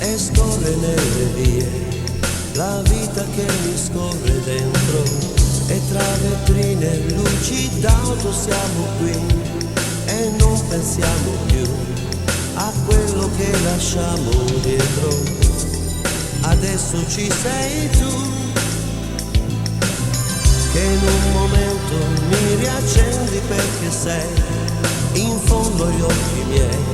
e scorre nelle vie, la vita che mi scorre dentro, e tra vetrine e luci d'auto siamo qui e non pensiamo più a quello che lasciamo dietro. Adesso ci sei tu, che in un momento mi riaccendi, perché sei in fondo agli occhi miei,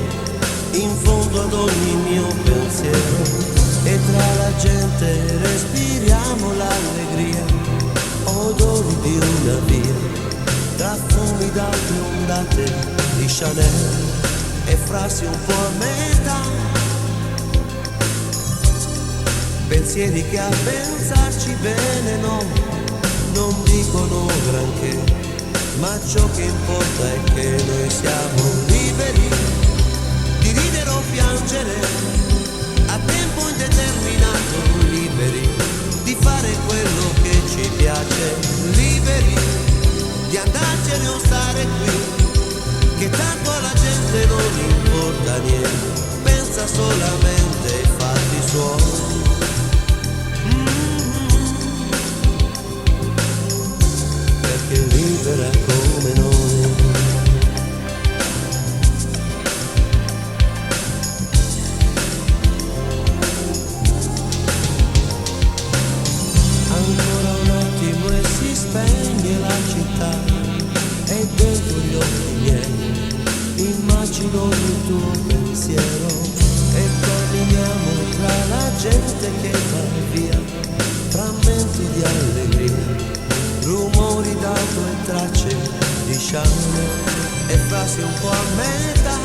in fondo ad ogni mio pensiero, e tra la gente respiriamo l'allegria, odori di una via, tra fumi d'altre ondate di Chanel e frasi un po' a metà. Pensieri che a pensarci bene non dicono granché, ma ciò che importa è che noi siamo liberi di ridere o piangere a tempo indeterminato, liberi di fare quello che ci piace, liberi di andarcene o stare qui, che tanto alla gente non importa niente, pensa solamente ai fatti suoi. Perché libera come noi. Ancora un attimo e si spegne la città, e dentro gli occhi miei immagino il tuo pensiero, e camminiamo tra la gente che va via, frammenti di allegria, rumori d'auto e tracce di Chanel e frasi un po' a metà,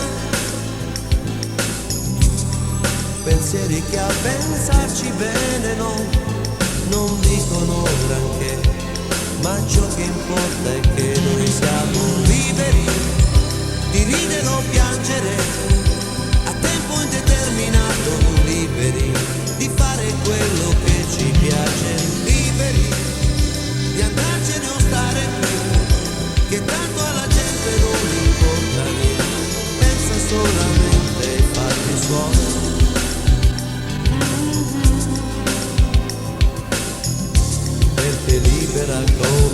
pensieri che a pensarci bene non dicono granché, ma ciò che importa è che noi siamo liberi di ridere o piangere a tempo indeterminato, liberi di fare quello che ci piace, liberi di andarcene o stare qui, che tanto alla gente non importa niente, pensa solamente ai fatti suoi. Perché libera come